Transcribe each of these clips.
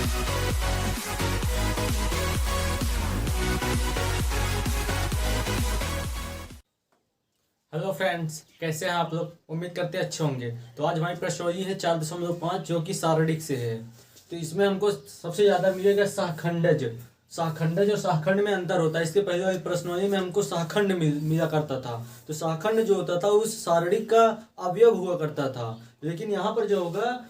Hello friends, कैसे हैं आप लोग। उम्मीद करते हैं अच्छे होंगे। तो आज हमारी प्रश्नोत्तरी है 4.5 जो कि सारणिक से है। तो इसमें हमको सबसे ज़्यादा मिलेगा शाखंडज। शाखंडज और शाखंड में अंतर होता है। इसके पहले वाली प्रश्नोत्तरी में हमको शाखंड मिला करता था। तो शाखंड जो होता था उस सारणिक का अवयव हुआ करता था। लेकिन यहाँ पर जो होगा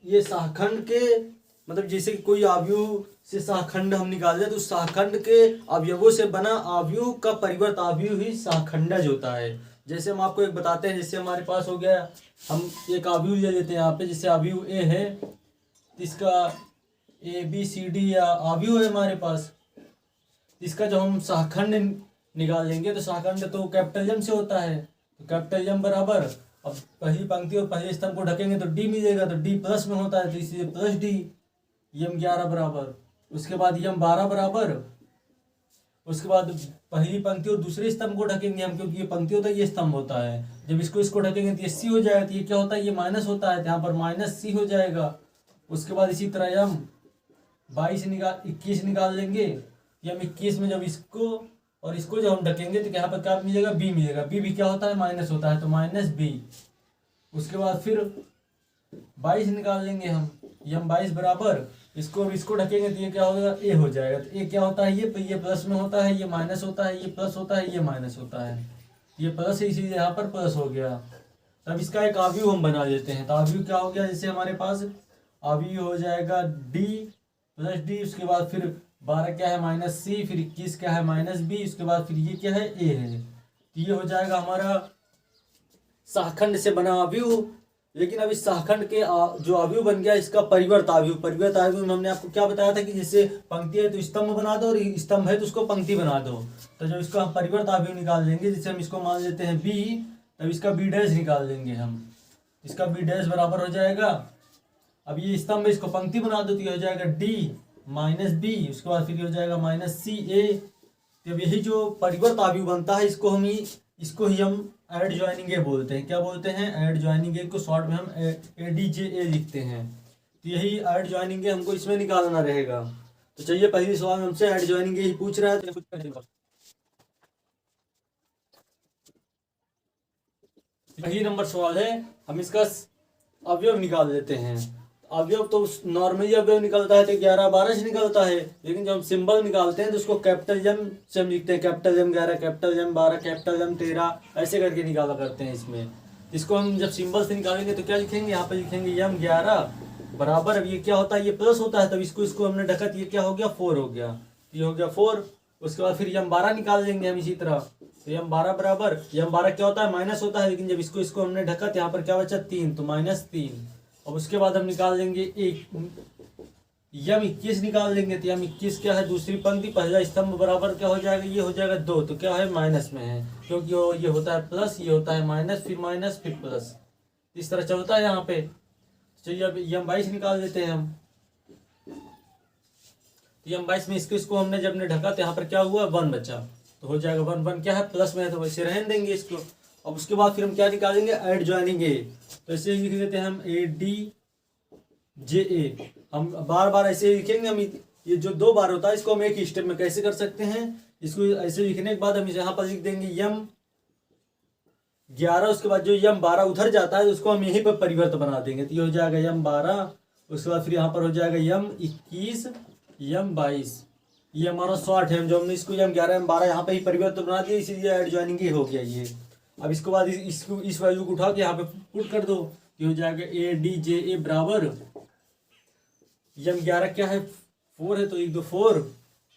ये शाखंड के मतलब जैसे कि कोई अवयव से शाखंड हम निकाल तो शाखंड के अवयवों से बना अवयव का परिवर्त अवयव ही शाखंडज होता है। जैसे हम आपको एक बताते हैं, जैसे हमारे पास हो गया, हम एक अवयव ले लेते हैं यहाँ पे। जैसे अवयव ए है, इसका ए बी सी डी या अवयव है हमारे पास। इसका जब हम शाखंड निकाल लेंगे तो शाखंड तो कैपिटल एम से होता है। तो कैपिटल एम बराबर, अब पहली पंक्ति और पहले स्तंभ को ढकेंगे तो डी मिलेगा। तो डी प्लस में होता है तो इसलिए प्लस डी। यम 11 बराबर, उसके बाद यम 12 बराबर, उसके बाद पहली पंक्ति और दूसरे स्तंभ को ढकेंगे हम, क्योंकि ये पंक्ति होता है ये स्तंभ होता है। जब इसको ढकेंगे तो ये सी हो जाएगा। तो ये क्या होता है, ये माइनस होता है, यहाँ पर माइनस सी हो जाएगा। उसके बाद इसी तरह यम 21 निकाल लेंगे। यम 21 में जब इसको और इसको जब हम ढकेंगे तो यहाँ पर क्या मिलेगा, बी मिलेगा। बी भी क्या होता है, माइनस होता है, तो माइनस बी। उसके बाद फिर 22 निकाल लेंगे हम। यम 22 बराबर, इसको ढकेंगे तो ये क्या होगा, ए हो जाएगा। तो ए क्या होता है, ये प्लस में होता है, ये माइनस होता है, ये प्लस होता है, ये माइनस होता है। ये प्लस है इसीलिए यहाँ पर प्लस हो गया। तब इसका एक अवयव हम बना देते हैं। तो अवयव क्या हो गया, जैसे हमारे पास अवयव हो जाएगा डी प्लस डी। उसके बाद फिर 12 क्या है, माइनस सी। फिर 21 क्या है, माइनस बी। उसके बाद फिर ये क्या है, ए है। तो ये हो जाएगा हमारा शाखंड से बना अवयव। लेकिन अब इस शाखंड के जो अवयव बन गया, इसका परिवर्त अवयव में हमने आपको क्या बताया था कि जैसे पंक्ति है तो स्तंभ बना दो और स्तंभ है तो उसको पंक्ति बना दो। तो जब इसका हम परिवर्त अवयव निकाल लेंगे, जैसे हम इसको मान लेते हैं बी, तब इसका बी डैश निकाल देंगे हम। इसका बी डैश बराबर हो जाएगा, अब ये स्तंभ है इसको पंक्ति बना दो तो ये हो जाएगा डी माइनस बी। उसके बाद फिर हो जाएगा माइनस सी ए। तब यही जो परिवर्त अवयव बनता है इसको ही हम एड ज्वाइनिंग ए बोलते हैं। क्या बोलते हैं, एड ज्वाइनिंग ए को शॉर्ट में हम ADJA लिखते हैं। तो यही एड ज्वाइनिंग ए हमको इसमें निकालना रहेगा। तो चलिए पहली सवाल में हमसे एड ज्वाइनिंग ए ही पूछ रहा है। पहली नंबर सवाल है, हम इसका अवयव निकाल लेते हैं। अवयव तो नॉर्मली अवयव निकलता है तो 11 12 से निकलता है। लेकिन जब हम सिंबल निकालते हैं तो उसको कैपिटल एम से हम लिखते हैं। Capital M 11, capital M 12, capital M 13, ऐसे करके निकाला करते हैं इसमें। इसको हम जब सिंबल से निकालेंगे तो क्या लिखेंगे, यहाँ पर लिखेंगे एम 11 बराबर, अब ये क्या होता है, ये प्लस होता है। तब इसको हमने ढका तो ये क्या हो गया, 4 हो गया। ये हो गया 4। उसके बाद फिर एम 12 निकाल लेंगे हम इसी तरह। तो एम 12 बराबर, एम 12 क्या होता है, माइनस होता है। लेकिन जब इसको हमने ढका तो यहाँ पर क्या बचा, 3, तो माइनस 3। और उसके बाद हम निकाल लेंगे एक यम 21 निकाल लेंगे। तो यम 21 क्या है, दूसरी पंक्ति पहला स्तंभ बराबर क्या हो जाएगा, ये हो जाएगा 2। तो क्या है, माइनस में है, क्योंकि ये होता है प्लस, ये होता है माइनस फिर प्लस, इस तरह चलता है यहाँ पे। चलिए अब यम 22 निकाल लेते हैं हम। तो यम 22 में इसको हमने जब ने ढका तो यहाँ पर क्या हुआ, 1 बचा। तो हो जाएगा 1 1 क्या है, प्लस में है, तो वैसे रहने देंगे इसको। अब उसके बाद फिर हम क्या निकालेंगे, एड ज्वाइनिंग ए। तो ऐसे लिख देते हैं हम ADJA। हम बार बार ऐसे लिखेंगे हम। ये जो 2 बार होता है इसको हम एक स्टेप में कैसे कर सकते हैं, इसको ऐसे लिखने के बाद हम यहाँ पर लिख देंगे यम 11। उसके बाद जो यम 12 उधर जाता है उसको हम यहीं पर परिवर्त बना देंगे। तो ये हो जाएगा यम 12। उसके बाद फिर यहाँ पर हो जाएगा यम 21 यम 22। ये हमारा शॉर्ट है, जो हमने इसको यम 11 यम 12 यहाँ पे ही परिवर्त बना दिया, इसीलिए एड ज्वाइनिंग हो गया ये। अब इसके बाद इस वैल्यू को उठा के यहाँ पे पुट कर दो। ये हो जाएगा ADJA बराबर, यम 11 क्या है, 4 है, तो 1 2 4।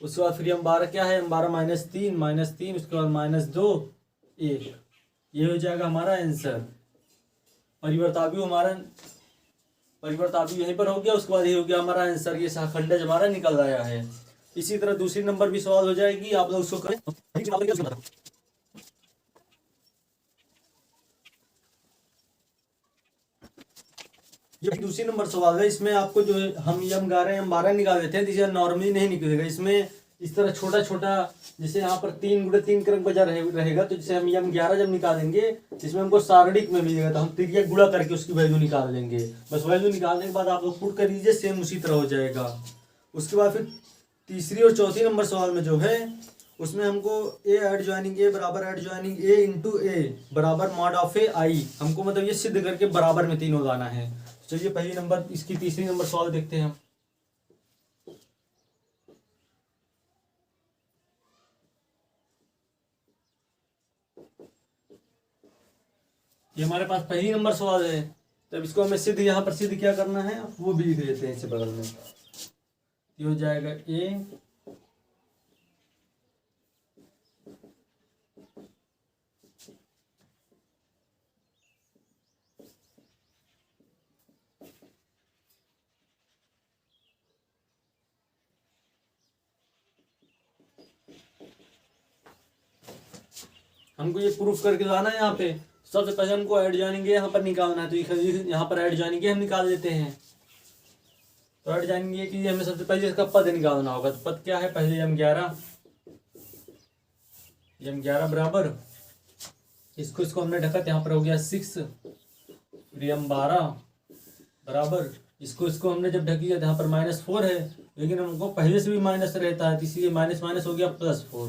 उसके बाद फिर यम 12 क्या है, यम 12 माइनस 3, उसके बाद माइनस 2 1। ये हो जाएगा हमारा आंसर। परिवर्त अवयव यहीं पर हो गया। उसके बाद ये हो गया हमारा आंसर। ये शाखंडज हमारा निकल आया है। इसी तरह दूसरी नंबर भी सवाल हो जाएगी, आप लोग उसको करें। ये दूसरी नंबर सवाल है। इसमें आपको जो है हम यम 11 यम 12 निकाल देते हैं, तो नॉर्मली नहीं निकलेगा। इसमें इस तरह छोटा छोटा, जैसे यहाँ पर 3 × 3 क्रम बचा रहेगा। तो जैसे हम यम 11 जब निकालेंगे इसमें हमको सारणिक में मिलेगा, तो हम त्रिज्या गुणा करके उसकी वैल्यू निकाल लेंगे। बस वैल्यू निकालने के बाद आप लोग पुट कर दीजिए, सेम उसी तरह हो जाएगा। उसके बाद फिर तीसरी और चौथी नंबर सवाल में जो है उसमें हमको ए एड ज्वाइनिंग ए बराबर एड ज्वाइनिंग ए इंटू ए बराबर मॉड ऑफ ए आई, हमको मतलब ये सिद्ध करके बराबर में तीनों लाना है। चलिए पहली नंबर इसकी तीसरी नंबर सवाल देखते हैं हम। ये हमारे पास पहली नंबर सवाल है, तब इसको हमें सिद्ध यहाँ पर सिद्ध क्या करना है वो भी लिख देते हैं इसे बगल में। ये हो जाएगा ए हमको ये प्रूफ करके लाना है। यहाँ पे सबसे पहले हमको ऐड जानेंगे यहाँ पर निकालना है, तो यहाँ पर ऐड जानेंगे हम निकाल देते हैं। तो ऐड जानेंगे कि हमें सबसे पहले इसका पद निकालना होगा। तो पद क्या है, पहले m11 बराबर इसको हमने ढका, यहाँ पर हो गया 6, फिर m12 बराबर इसको हमने जब ढकी है यहाँ पर -4 है, लेकिन हमको पहले से भी माइनस रहता है, इसलिए माइनस माइनस हो गया +4।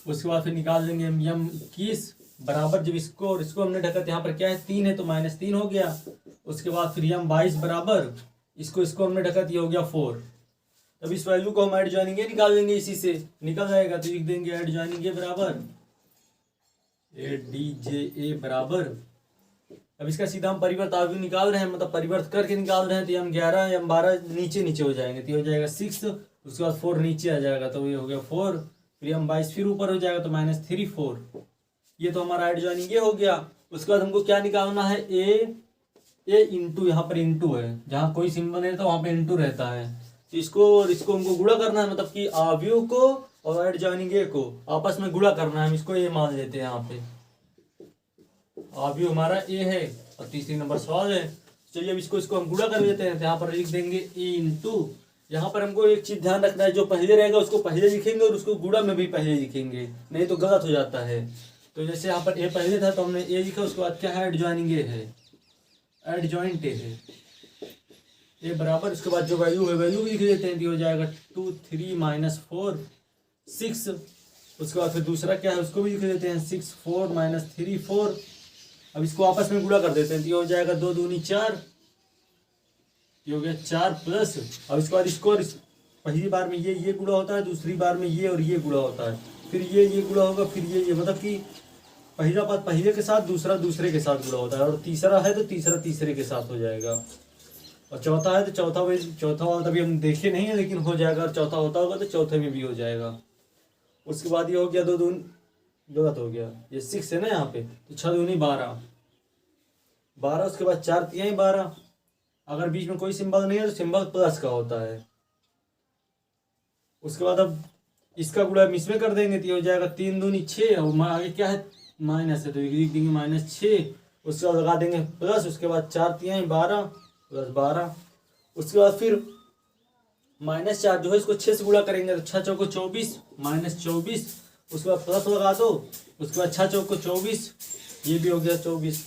उसके बाद फिर निकाल देंगे m21 बराबर जब इसको और इसको हमने ढका, यहाँ पर क्या है 3 है तो -3 हो गया। उसके बाद फिर m22 बराबर इसको हमने ढका, ये हो गया 4। अब इस वैल्यू को हम ऐड ज्वाइनिंग ए निकाल देंगे, इसी से निकल जाएगा। तो लिख देंगे ऐड ज्वाइनिंग ए बराबर ADJA बराबर, अब इसका सीधा हम परिवर्त आव्यूह निकाल रहे हैं, मतलब परिवर्त करके निकाल रहे हैं। तो m11 m12 नीचे हो जाएंगे, तो ये हो जाएगा 6, उसके बाद 4 नीचे आ जाएगा, तो ये हो गया 4, फिर m22 फिर ऊपर हो जाएगा तो -3 4। ये तो हमारा ऐड ज्वाइनिंग ये हो गया। उसके बाद हमको क्या निकालना है, ए इंटू, यहाँ पर इंटू है, जहाँ कोई सिंबल नहीं रहता वहाँ पे इंटू रहता है। तो इसको और इसको हमको गुणा करना है, मतलब कि आव्यूह को और ऐड ज्वाइनिंग ए को आपस में गुणा करना है। हम इसको ए मान लेते हैं, यहाँ पे आव्यूह हमारा ए है और तीसरी नंबर सवाल है। चलिए अब इसको हम गुणा कर लेते हैं। तो यहाँ पर लिख देंगे ए इंटू, यहाँ पर हमको एक चीज ध्यान रखना है, जो पहले रहेगा उसको पहले लिखेंगे और उसको गुणा में भी पहले लिखेंगे, नहीं तो गलत हो जाता है। तो जैसे यहाँ पर ए पहले था तो हमने ए लिखा, उसके बाद क्या है, ऐड ज्वाइनिंग ए है, ऐड ज्वाइंट ए है, ए बराबर उसके बाद जो वैल्यू है वैल्यू भी लिख लेते हैं। तो हो जाएगा 2 3 -4 6। उसके बाद फिर दूसरा क्या है उसको भी लिख लेते हैं, 6 4 -3 4। अब इसको आपस में गुणा कर देते हैं, तो ये हो जाएगा 2 दूनी 4, ये हो गया 4 प्लस, अब इसके बाद इसको पहली बार में ये गुणा होता है, दूसरी बार में ये और ये गुणा होता है, फिर ये गुणा होगा, फिर ये मतलब कि पहला बात पहले के साथ, दूसरा दूसरे के साथ गुणा होता है, और तीसरा है तो तीसरा तीसरे के साथ हो जाएगा, और चौथा है तो चौथा वाला तभी हम देखे नहीं है लेकिन हो जाएगा, और चौथा होता होगा तो चौथे में भी हो जाएगा। उसके बाद ये हो गया 2 दूनी, गलत हो गया, ये 6 है ना यहाँ पे, तो 6 दूनी 12, उसके बाद 4 तिहाई 12। अगर बीच में कोई सिंबल नहीं है तो सिंबल प्लस का होता है। उसके बाद अब इसका गुणा हम इसमें कर देंगे, तो ये हो जाएगा 3 दूनी 6, और आगे क्या है माइनस है तो लिख देंगे -6, उसके बाद लगा देंगे प्लस, उसके बाद 4 तिहाई 12 + 12, उसके बाद फिर -4 जो है इसको 6 से गुणा करेंगे, तो 6 चौको 24 -24, उसके बाद प्लस लगा दो, उसके बाद 6 चौको 24, ये भी हो गया 24,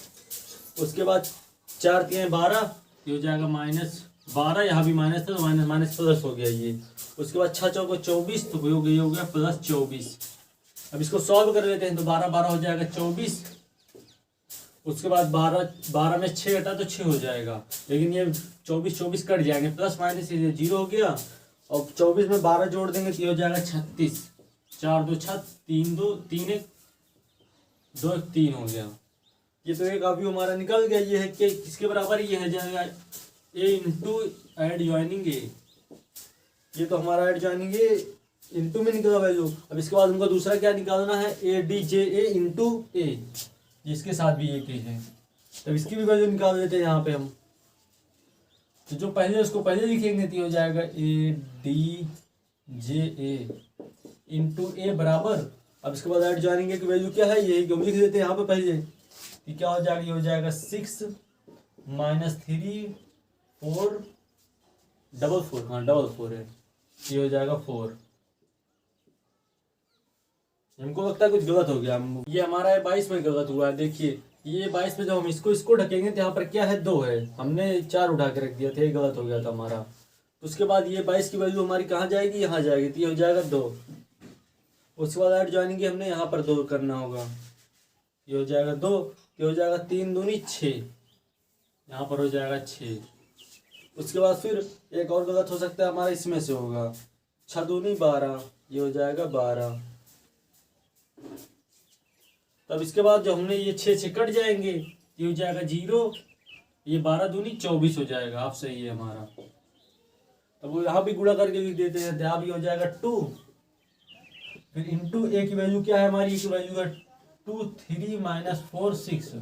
उसके बाद 4 तिहाई 12, ये हो जाएगा -12, यहाँ भी माइनस था तो माइनस प्लस हो गया ये, उसके बाद 6 चौको 24, तो ये हो गया +24। अब इसको सॉल्व कर लेते हैं, तो 12 12 हो जाएगा 24, उसके बाद 12 में 6 हटा तो 6 हो जाएगा, लेकिन ये 24 कट जाएंगे, प्लस माइनस ये 0 हो गया, और 24 में 12 जोड़ देंगे तो ये हो जाएगा 36, 4 2 6 3 2 3 1 2 1 3 हो गया। ये तो एक अभी हमारा निकल गया। ये है कि किसके बराबर, ये है जाएगा ए इंटू ऐड ज्वाइनिंग ए, ये तो हमारा ऐड ज्वाइनिंग ए इंटू में निकला वैल्यू। अब इसके बाद हमको दूसरा क्या निकालना है, ADJA इंटू ए, जिसके साथ भी एक ही है, तब इसकी भी वैल्यू निकाल देते हैं यहाँ पे हम। तो जो पहले उसको पहले लिखेंगे तो हो जाएगा ADJA इंटू ए बराबर, अब इसके बाद ऐड ज्वाइनिंग ए की वैल्यू क्या है, ये हम लिख देते हैं यहाँ पे पहले, क्या हो जाएगा, ये हो जाएगा 6 -3 4 4 हाँ 4 है, ये हो जाएगा 4। हमको लगता है कुछ गलत हो गया, ये हमारा 22 में गलत हुआ है। देखिए ये 22 में जब हम इसको ढकेंगे तो यहाँ पर क्या है 2 है, हमने 4 उठा के रख दिया था, ये गलत हो गया था हमारा। तो उसके बाद ये 22 की वैल्यू हमारी कहाँ जाएगी, यहाँ जाएगी, तो ये हो जाएगा 2। उसके बाद ऐड ज्वाइनिंग हमने यहाँ पर 2 करना होगा, ये हो जाएगा 2, ये हो जाएगा 3 दूनी 6, यहाँ पर हो जाएगा 6। उसके बाद फिर एक और गलत हो सकता है हमारा, इसमें से होगा 6 दूनी 12, ये हो जाएगा 12। तब इसके बाद जो हमने ये 6 कट जाएंगे, ये हो जाएगा 0, ये 12 दूनी 24 हो जाएगा। आप सही है हमारा। तब वो यहाँ भी गुणा करके लिख देते हैं, यहाँ भी हो जाएगा 2, फिर इंटू ए की वैल्यू क्या है हमारी, ए की वैल्यू है 2 3 माइनस 4 6,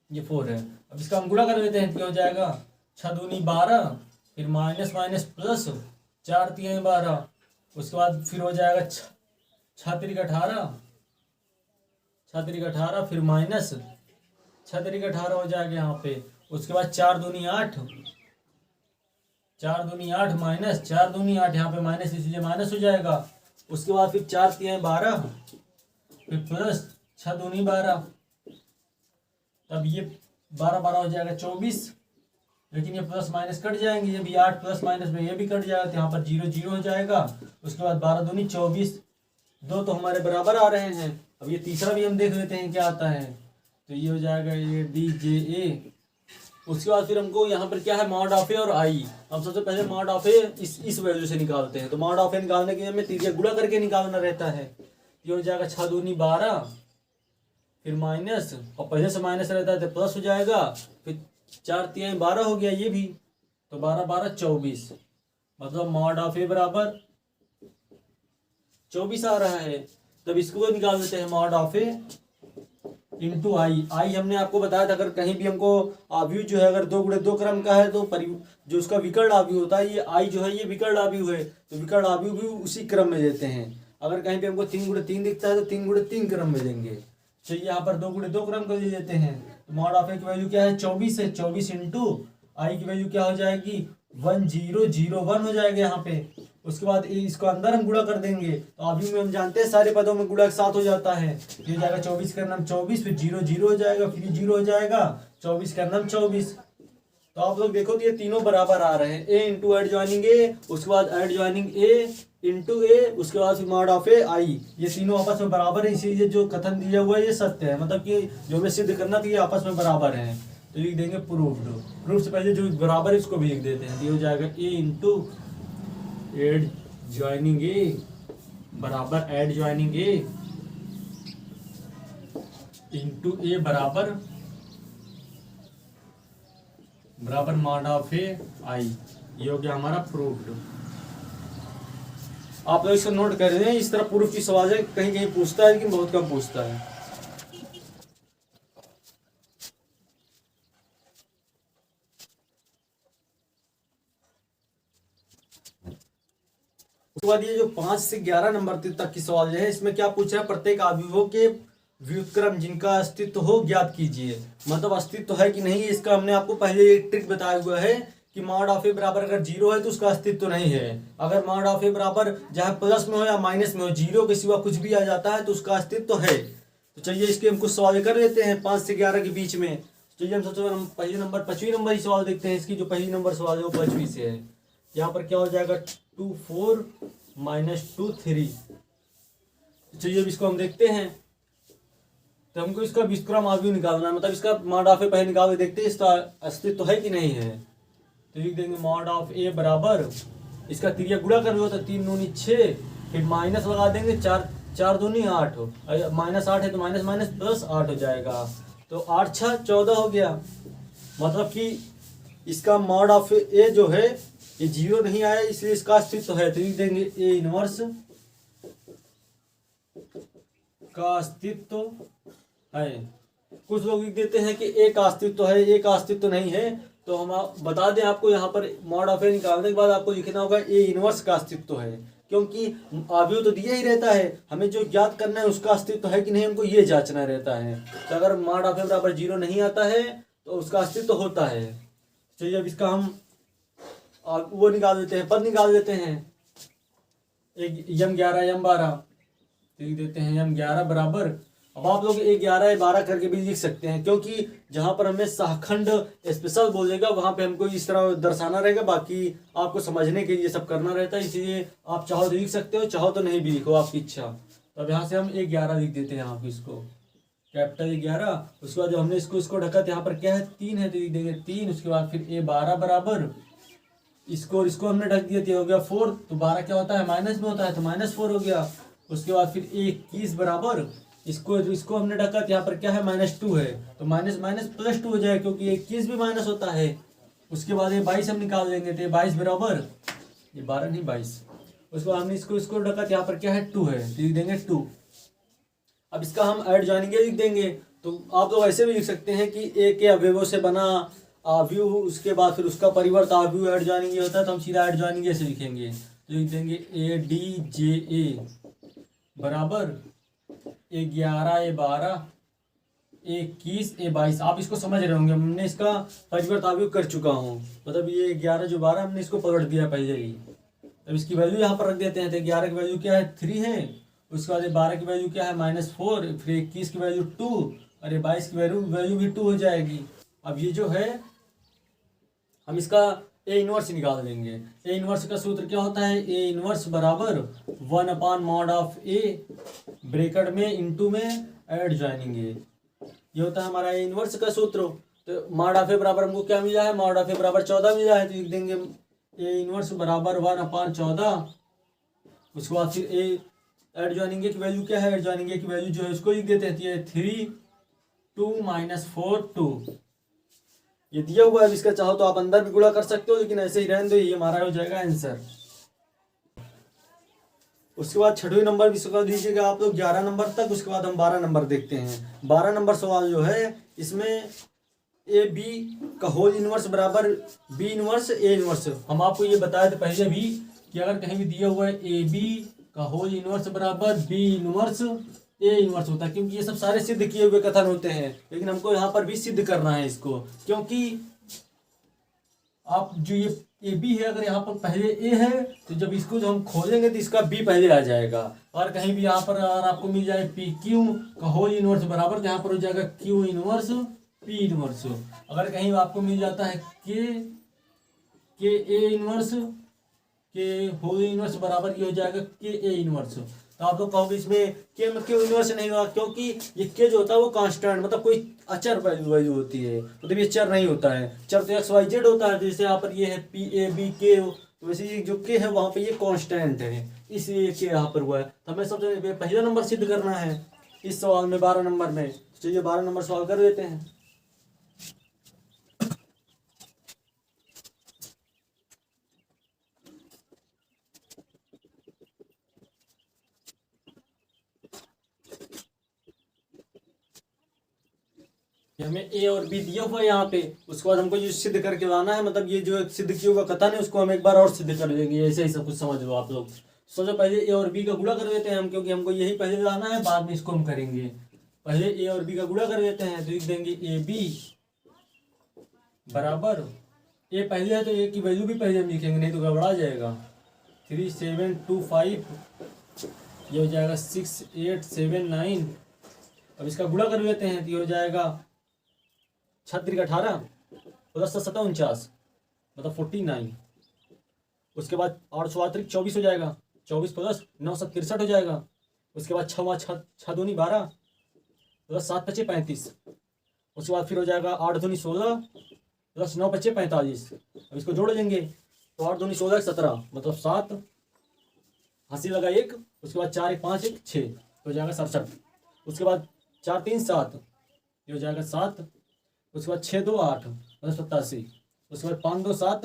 ये 4 है। अब इसका हम गुणा कर देते हैं, क्या हो जाएगा 6 दूनी 12, फिर माइनस माइनस प्लस 4 3 12, उसके बाद फिर हो जाएगा 6 3 18, 6 3 18, फिर माइनस 6 3 18 हो जाएगा यहाँ पे। उसके बाद 4 दूनी 8, 4 दूनी 8 माइनस 4 दूनी 8, यहाँ पे माइनस इसलिए माइनस हो जाएगा। उसके बाद फिर 4 3 12, फिर प्लस 6 दूनी 12, तब ये 12 12 हो जाएगा 24, लेकिन ये प्लस माइनस कट जाएंगे, ये भी 8 प्लस माइनस में ये भी कट जाएगा, तो यहाँ पर 0 0 हो जाएगा। उसके बाद 12 दूनी 24, 2 तो हमारे बराबर आ रहे हैं। अब ये तीसरा भी हम देख लेते हैं क्या आता है, तो ये हो जाएगा ये DJA। उसके बाद फिर हमको यहाँ पर क्या है, मॉड ऑफ ए और आई। हम सबसे पहले मॉड ऑफ ए इस वैल्यू से निकालते हैं। तो मॉड ऑफ ए निकालने के लिए हमें तीसरा गुणा करके निकालना रहता है। ये हो जाएगा 6 दूनी 12, फिर माइनस, और पहले से माइनस रहता है तो प्लस हो जाएगा, फिर 4 3 12 हो गया ये भी, तो 12 12 24, मतलब मॉड ऑफ ए बराबर 24 आ रहा है। तब इसको निकाल देते हैं, मॉड ऑफ ए इंटू आई। आई हमने आपको बताया था, अगर कहीं भी हमको आव्यूह जो है अगर 2 गुणे 2 क्रम का है तो जो उसका विकर्ण आव्यूह होता है, ये आई जो है ये विकर्ण आव्यूह है, तो विकर्ण आव्यूह भी उसी क्रम में देते हैं। अगर कहीं पे हमको 3 गुणे 3 दिखता है तो 3 गुणे 3 क्रम में देंगे। तो यहाँ पर 2 गुणे 2 क्रम को ले लेते हैं। तो मॉड ऑफ ए की वैल्यू क्या है, 24 है, 24 इंटू आई की वैल्यू क्या हो जाएगी, 1001 हो जाएगा यहाँ पे। उसके बाद इसको अंदर हम गुणा कर देंगे, तो अभी में हम जानते हैं सारे पदों में गुणा एक साथ हो जाता है। ये हो जाएगा 24 का नाम 24, फिर 0 0 हो जाएगा, फिर 0 हो जाएगा, 24 का नाम 24। तो आप लोग देखो तो ये तीनों बराबर आ रहे हैं, ए इंटू एड ज्वाइनिंग ए, उसके बाद एड ज्वाइनिंग ए इंटू ए, उसके बाद फिर मॉड ऑफ ए आई, ये तीनों आपस में बराबर है। इसीलिए जो कथन दिया हुआ है ये सत्य है, मतलब कि जो हमें सिद्ध करना था ये आपस में बराबर है। तो लिख देंगे प्रूफ्ड। प्रूफ से पहले जो बराबर है इसको भी लिख देते हैं। ये हो जाएगा ए इंटू एड ज्वाइनिंग ए बराबर एड ज्वाइनिंग ए इंटू ए बराबर मॉड ऑफ ए आई। ये हो गया हमारा प्रूफ्ड। आप लोग इसको नोट कर रहे हैं, इस तरह प्रूफ की सवाल है, कहीं कहीं पूछता है लेकिन बहुत कम पूछता है। उसके बाद ये जो 5 से 11 नंबर तक की सवाल है, इसमें क्या पूछ रहा है, प्रत्येक अवयवों के व्युत्क्रम जिनका अस्तित्व हो ज्ञात कीजिए। मतलब अस्तित्व है कि नहीं, इसका हमने आपको पहले एक ट्रिक बताया हुआ है कि मॉड ऑफ ए बराबर अगर 0 है तो उसका अस्तित्व नहीं है। अगर मॉड ऑफ ए बराबर चाहे प्लस में हो या माइनस में हो, 0 के सिवा कुछ भी आ जाता है तो उसका अस्तित्व है। तो चलिए इसके हम कुछ सवाल कर लेते हैं 5 से 11 के बीच में। चलिए हम सबसे पहले नंबर 5वीं नंबर ही सवाल देखते हैं। इसकी जो पहली नंबर सवाल है वो 5वीं से है। यहाँ पर क्या हो जाएगा 2 4 माइनस 2 3। चलिए अब इसको हम देखते हैं। तो हमको इसका व्युत्क्रम अवयव निकालना है, मतलब इसका मॉड ऑफ ए पहले निकाल के देखते हैं इसका अस्तित्व है कि नहीं है। तो लिख देंगे मॉड ऑफ ए बराबर, इसका त्रिया गुणा कर लो तो 3 दूनी 6, फिर माइनस लगा देंगे 4 दूनी 8, माइनस 8 है तो माइनस माइनस प्लस 8 हो जाएगा, तो 8 6 14 हो गया। मतलब कि इसका मॉड ऑफ ए जो है ये 0 नहीं आया, इसलिए इसका अस्तित्व है। तो लिख देंगे ए इनवर्स का अस्तित्व है। कुछ लोग लिख देते हैं कि ए का अस्तित्व है, ए का अस्तित्व नहीं है। तो हम बता दें आपको, यहाँ पर मॉड ऑफ ए निकालने के बाद आपको लिखना होगा ए इनवर्स का अस्तित्व है, क्योंकि अवयव तो दिया ही रहता है, हमें जो ज्ञात करना है उसका अस्तित्व है कि नहीं हमको ये जांचना रहता है। तो अगर मॉड ऑफ ए बराबर 0 नहीं आता है तो उसका अस्तित्व होता है। चलिए अब इसका हम वो निकाल देते हैं, पद निकाल देते हैं। एक m11 m12 लिख देते हैं, m11 बराबर अब आप लोग 11 12 करके भी लिख सकते हैं, क्योंकि जहाँ पर हमें सहखंड स्पेशल बोलेगा वहाँ पे हमको इस तरह दर्शाना रहेगा, बाकी आपको समझने के लिए सब करना रहता है, इसलिए आप चाहो तो लिख सकते हो, चाहो तो नहीं भी लिखो, आपकी इच्छा। तो अब यहाँ से हम 11 लिख देते हैं यहाँ पे, इसको कैपिटल 11। उसके बाद जब हमने इसको ढका तो यहाँ पर क्या है 3 है, तो लिख देंगे 3। उसके बाद फिर A12 बराबर इसको हमने ढक दिया तो हो गया 4। तो 12 क्या होता है माइनस में होता है, तो -4 हो गया। उसके बाद फिर 21 बराबर इसको हमने ढका तो यहाँ पर क्या है -2 है, तो माइनस +2 हो जाएगा, क्योंकि 21 भी माइनस होता है। उसके बाद ये 22 हम निकाल देंगे, तो 22 बराबर ये 12 नहीं 22। उसके बाद हमने इसको ढका तो यहाँ पर क्या है 2 है, तो लिख देंगे 2। अब इसका हम ऐड जॉइनिंग लिख देंगे। तो आप लोग ऐसे भी लिख सकते हैं कि ए के अवयवों से बना आव्यूह, उसके बाद फिर उसका परिवर्त आव्यूह ऐड जॉइनिंग होता है, तो हम सीधा ऐड जॉइनिंग ऐसे लिखेंगे, तो लिख देंगे ADJA बराबर 11 A12 21 A22। आप इसको समझ रहे होंगे, हमने इसका परिवर्त आव्यूह कर चुका हूँ, मतलब ये 11 जो 12 हमने इसको पकड़ दिया पहले ही। अब इसकी वैल्यू यहाँ पर रख देते हैं, तो 11 की वैल्यू क्या है 3 है। उसके बाद 12 की वैल्यू क्या है -4, फिर 21 की वैल्यू 2 और 22 की वैल्यू भी 2 हो जाएगी। अब ये जो है हम इसका A इनवर्स निकाल देंगे। A इनवर्स का सूत्र क्या होता है, A इनवर्स बराबर 1/mod(A) ब्रैकेट में इंटू में ऐड जॉइनिंग A, ये होता है हमारा A इनवर्स का सूत्र। तो mod(A) बराबर हमको क्या मिला है, mod(A) बराबर 14 मिला है, तो लिख देंगे A इनवर्स बराबर 1/14। उसके बाद फिर A ऐड जॉइनिंग A की वैल्यू क्या है, ऐड जॉइनिंग A की वैल्यू जो है उसको लिख देते हैं, 3 2 -4 2 ये दिया हुआ है। इसका चाहो तो आप अंदर भी गुणा कर सकते हो, लेकिन ऐसे ही रहने दो, ये हमारा हो जाएगा आंसर। उसके बाद 6वें नंबर भी सवाल दीजिएगा आप लोग 11 नंबर तक। उसके बाद हम 12 नंबर देखते हैं। 12 नंबर सवाल जो है इसमें AB का होल इनवर्स बराबर B इनवर्स A इनवर्स। हम आपको ये बताए थे पहले भी कि अगर कहीं भी दिया हुआ है AB का होल इनवर्स बराबर B इनवर्स A इनवर्स होता है, क्योंकि ये सब सारे सिद्ध किए हुए कथन होते हैं, लेकिन हमको यहाँ पर भी सिद्ध करना है इसको, क्योंकि आप जो ये AB है अगर यहाँ पर पहले A है तो जब इसको जो हम खोलेंगे तो इसका B पहले आ जाएगा। और कहीं भी यहाँ पर अगर आपको मिल जाए PQ का होल इनवर्स बराबर, तो यहाँ पर हो जाएगा Q इनवर्स P इनवर्स। अगर कहीं आपको मिल जाता है के A इनवर्स के होल इनवर्स बराबर ये हो जाएगा के A इनवर्स। तो आप लोग कहोगे इसमें के में क्यों इनवर्स नहीं हुआ, क्योंकि ये के जो होता है वो कांस्टेंट मतलब कोई अचर वैल्यू होती है, मतलब ये चर नहीं होता है। चर तो XYZ होता है, जैसे यहाँ पर ये है PABK, तो वैसे ये जो के है वहाँ पे ये कांस्टेंट है, इसलिए के यहाँ पर हुआ है। तो हमें सबसे पहला नंबर सिद्ध करना है इस सवाल में 12 नंबर में। चलिए 12 नंबर सवाल कर देते हैं। हमें A और B दिया हुआ है यहाँ पे, उसके बाद हमको ये सिद्ध करके लाना है, मतलब ये जो सिद्ध किया हुआ कथन है उसको हम एक बार और सिद्ध कर लेंगे। ऐसे ही सब कुछ समझ लो आप लोग। सोचो पहले A और B का गुणा कर देते हैं हम, क्योंकि हमको यही पहले लाना है, बाद में इसको हम करेंगे। पहले A और B का गुणा कर देते हैं, तो लिख देंगे AB बराबर A पहले है तो A की वैल्यू भी पहले हम लिखेंगे, नहीं तो गड़बड़ा जाएगा। 3 7 2 5 ये हो जाएगा 6 8 7 9। अब इसका गुणा कर लेते हैं तो ये हो जाएगा 36 18 प्लस 49 मतलब 49। उसके बाद 8 24 हो जाएगा, 24 प्लस 9 63 हो जाएगा। उसके बाद 6 दूनी 12 प्लस 7 5 35। उसके बाद फिर हो जाएगा 8 दूनी 16 प्लस 9 5 45। अब इसको जोड़ लेंगे तो 8 दूनी 16 17 मतलब 7 हंसी लगा 1। उसके बाद 4 1 5 1 6 हो जाएगा 67। उसके बाद 4 3 7 ये हो जाएगा 7। उसके बाद 6 2 8 मतलब 87। उसके बाद 5 2 7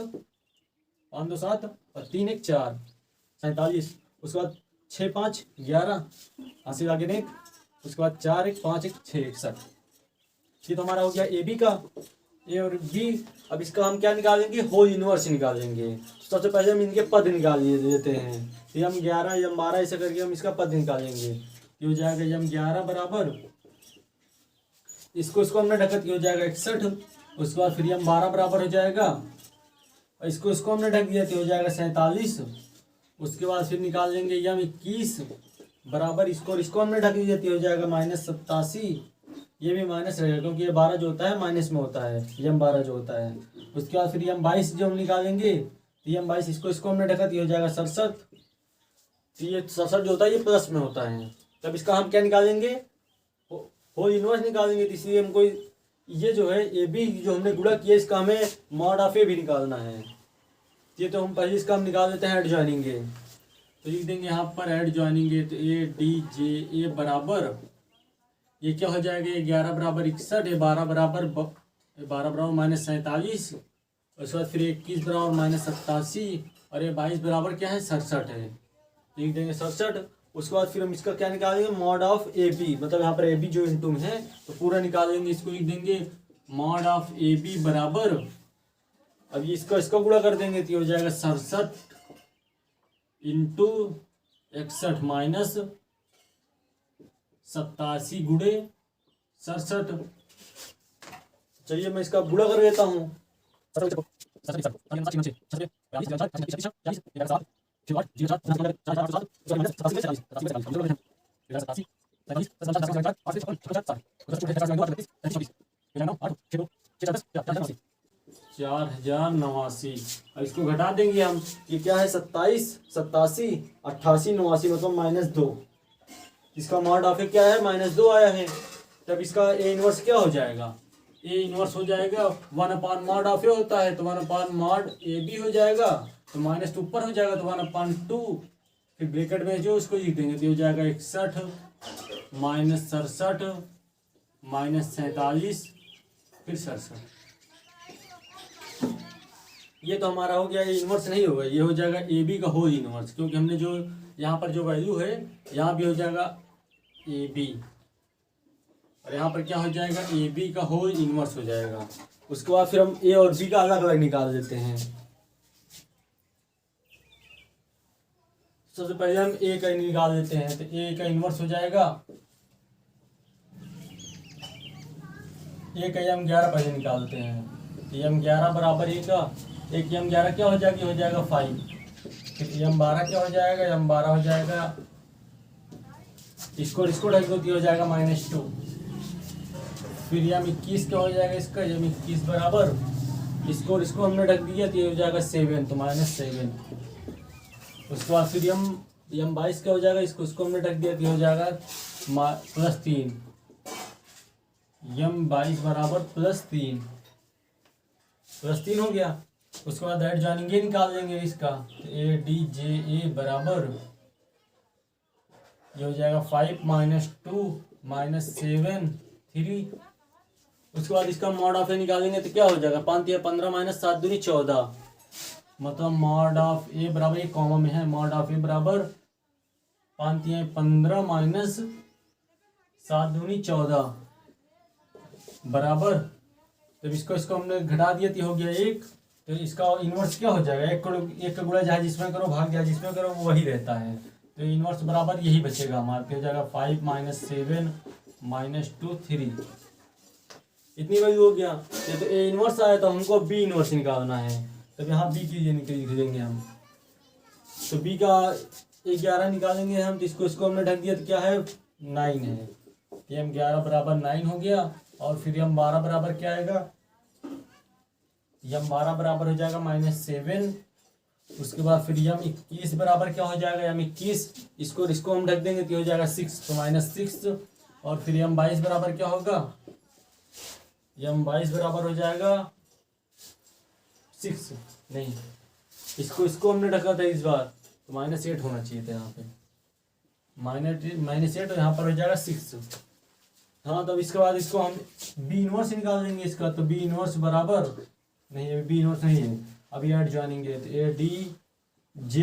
और 3 1 4 47। उसके बाद 6 5 11 हासिल आगे देख। उसके बाद 4 1 5 1 6 61। ये तो हमारा हो गया AB का A और B। अब इसका हम क्या निकालेंगे, होल इनवर्स निकालेंगे। तो सबसे पहले हम इनके पद निकाल देते हैं। तो हम 11 या 12 ऐसे करके हम इसका पद निकालेंगे। ये हो जाएगा हम 11 बराबर इसको हमने ढका हो जाएगा 61। उसके बाद फिर हम 12 बराबर हो जाएगा और इसको हमने ढक दिया तो हो जाएगा 47। उसके बाद फिर निकाल लेंगे हम 21 बराबर इसको और इसको हमने ढक दिया, तो हो जाएगा -87। ये भी माइनस रहेगा क्योंकि ये 12 जो होता है माइनस में होता है, यम 12 जो होता है। उसके बाद फिर यम 22 जो हम निकालेंगे, तो यम 22 इसको हमने ढका, तो हो जाएगा 67। तो ये 67 जो होता है ये प्लस में होता है। तब इसका हम क्या निकालेंगे, होल इनवर्स निकालेंगे। तो इसलिए हमको ये जो है ए बी जो हमने गुणा किया, इसका हमें मॉड ऑफ ए भी निकालना है। ये तो हम पहले इसका हम निकाल देते हैं एडजॉइनिंग ए। तो लिख देंगे यहाँ पर एडजॉइनिंग ए, तो ए डी जे ए बराबर, ये क्या हो जाएगा, 11 बराबर 61, ये 12 बराबर -47, उसके बाद फिर 21 बराबर -87, और ये 22 बराबर क्या है 67 है। लिख देंगे 67। उसके बाद फिर हम इसका क्या निकालेंगे, मॉड ऑफ ए बी, मतलब यहाँ पर ए बी जो इंटू में है तो पूरा निकालेंगे। इसको लिख देंगे मॉड ऑफ ए बी बराबर, अब इसका गुणा कर देंगे तो हो जाएगा 67 इंटू 61 माइनस 87 गुणे 67। चलिए मैं इसका गुणा कर देता हूँ। चार 4089। अब इसको घटा देंगे हम, ये क्या है 27, 87, 88, 89 मतलब -2। इसका मॉड ऑफ ए क्या है -2 आया है। तब इसका ए इनवर्स क्या हो जाएगा, ए इनवर्स हो जाएगा 1/mod ऑफ ए होता है, तो 1/mod ए बी हो जाएगा, तो -2 ऊपर हो जाएगा तो 1/2, फिर ब्रैकेट में जो उसको लिख देंगे तो हो जाएगा 61 -67 -47 फिर 67। ये तो हमारा हो गया, ये इनवर्स नहीं होगा, ये हो जाएगा ए बी का होल इनवर्स, क्योंकि हमने जो यहाँ पर जो वैल्यू है यहाँ भी हो जाएगा ए बी, और यहाँ पर क्या हो जाएगा ए बी का होल इनवर्स हो जाएगा। उसके बाद फिर हम ए और बी का अलग अलग निकाल देते हैं। सबसे पहले हम ए का निकाल देते हैं, तो ए का इनवर्स हो जाएगा, ए का यम 11 पहले निकालते हैं, तो यम 11 बराबर ए का, एक यम 11 क्या हो जाएगी, हो जाएगा 5, फिर यम 12 क्या हो जाएगा, यम 12 हो जाएगा, इसको ढक दो हो जाएगा -2, फिर यम 21 क्या हो जाएगा इसका, यम 21 बराबर इसको हमने ढक दिया तो ये हो जाएगा 7, तो -7। उसके बाद फिर यम 22 क्या हो जाएगा, इसको हमने ढक दिया तो हो जाएगा +3, यम 22 बराबर +3 हो गया। उसके बाद एड जॉइनिंग ए निकाल देंगे इसका, तो ए डी जे ए बराबर ये हो जाएगा 5 -2 -7 3। उसके बाद इसका मॉड ऑफ ए निकालेंगे तो क्या हो जाएगा, 5 या 15 -7 दूनी 14, मतलब मॉड ऑफ ए बराबर, ये कॉमा में है, मॉड ऑफ ए बराबर 5 या 15 -7 दूनी 14 बराबर। तो इसको हमने घटा दिया तो हो गया 1, तो इसका इनवर्स क्या हो जाएगा, एक का गुणा जहाँ जिसमें करो भाग जहाँ जिसमें करो वो वही रहता है, तो इनवर्स बराबर यही बचेगा हमारे पे, हो जाएगा 5 -7 -2 3। इतनी वैल्यू हो गया। ये तो ए इनवर्स आया तो हमको बी इनवर्स निकालना है, तब यहाँ बी की लिख देंगे हम, तो बी का 11 निकालेंगे हम, तो इसको हमने ढक दिया तो क्या है 9 है, यम 11 बराबर 9 हो गया। और फिर यम 12 बराबर क्या आएगा, यम 12 बराबर हो जाएगा -7। उसके बाद फिर यम 21 बराबर क्या हो जाएगा, यम 21 इसको हम ढक देंगे तो हो जाएगा 6, तो -6। और फिर यम 22 बराबर क्या होगा, यम 22 बराबर हो जाएगा 6 नहीं, इसको हमने ढका था इस बार, तो -8 होना चाहिए था यहाँ पे, -8 और यहाँ पर हो जाएगा 6। हाँ, तब इसके बाद इसको हम बी इनवर्स निकाल देंगे इसका, तो बी इनवर्स बराबर नहीं है, बी इनवर्स नहीं है, अभी ऐड ज्वाइनिंग है, तो ए डी जे,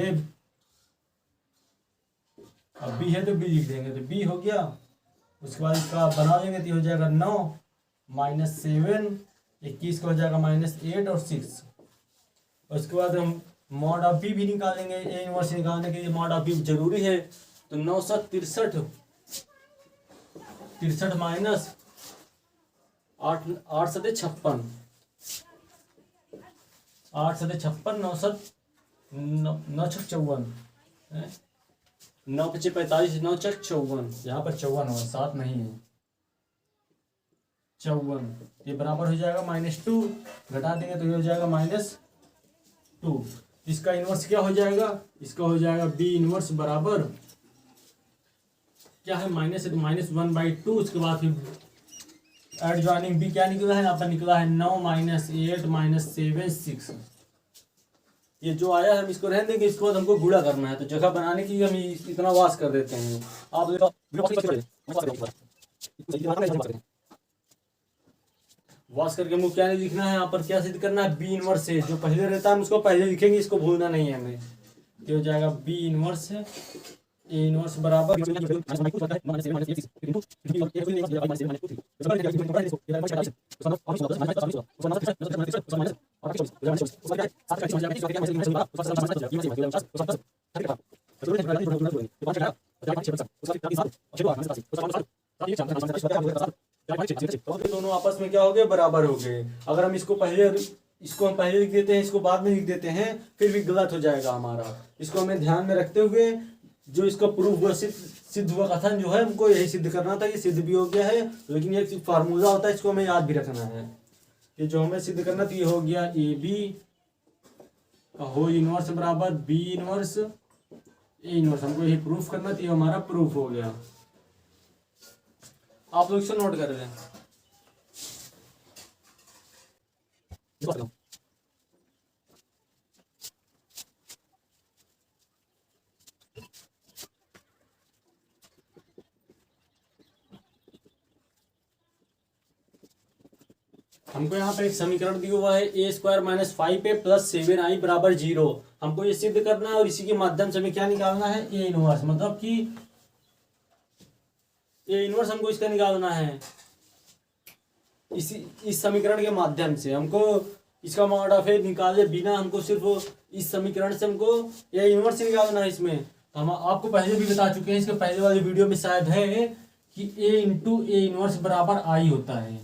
अब बी है तो बी लिख देंगे, तो बी हो गया। उसके बाद इसका बना देंगे तो हो जाएगा 9 -7 21 का हो जाएगा -8 और 6। उसके बाद हम मॉड ऑफ बी भी निकालेंगे, ए इनवर्स निकालने के लिए मॉड ऑफ बी जरूरी है, तो 963 माइनस 8 7 56 8 7 56 9 7 9 54 9 × 5 = 45, 9 × 4 = 54। यहाँ पर 54 होगा, 7 नहीं है, 54। ये बराबर हो जाएगा -2, घटा देंगे तो ये हो जाएगा -2। इसका इनवर्स क्या हो जाएगा, इसका हो जाएगा बी इनवर्स बराबर क्या है, माइनस है तो -1/2। उसके बाद फिर एड ज्वाइनिंग बी क्या निकला है, यहाँ पर निकला है 9 -8 -7 6। ये जो आया है हम इसको रहने देंगे, इसके बाद हमको गुणा करना है, तो जगह बनाने के लिए हम इतना वाश कर देते हैं। आप वाश करके हमको क्या नहीं लिखना है, यहाँ पर क्या सिद्ध करना है, बी इनवर्स है। जो पहले रहता है हम उसको पहले लिखेंगे, इसको भूलना नहीं है हमें। ये हो जाएगा बी इनवर्स है, ए इनवर्स बराबर दोनों आपस में क्या हो गए, बराबर हो गए। अगर हम इसको पहले लिख देते हैं, इसको बाद में लिख देते हैं, फिर भी गलत हो जाएगा हमारा। इसको हमें ध्यान में रखते हुए जो इसका प्रूफ हुआ, सिद्ध हुआ कथन जो है, हमको यही सिद्ध करना था। ये सिद्ध भी हो गया है, लेकिन ये फार्मूला होता है, इसको हमें याद भी रखना है। ये जो हमें सिद्ध करना था, ये हो गया ए बी का होल इनवर्स बराबर बी इनवर्स ए इनवर्स। हमको यही प्रूफ करना था, ये हमारा प्रूफ हो गया। आप लोग इसे नोट कर लें। हमको यहाँ पे एक समीकरण दिया हुआ है, a² - 5a + 7i = 0। हमको ये सिद्ध करना है और इसी के माध्यम से हमें क्या निकालना है, a इनवर्स। मतलब कि a इनवर्स हमको इसका निकालना है इस समीकरण के माध्यम से। हमको इसका मॉड ऑफ ए निकाले बिना हमको सिर्फ इस समीकरण से हमको a इनवर्स निकालना है। इसमें हम आपको पहले भी बता चुके हैं, इसके पहले वाली वीडियो में शायद है कि a × a इनवर्स बराबर i होता है।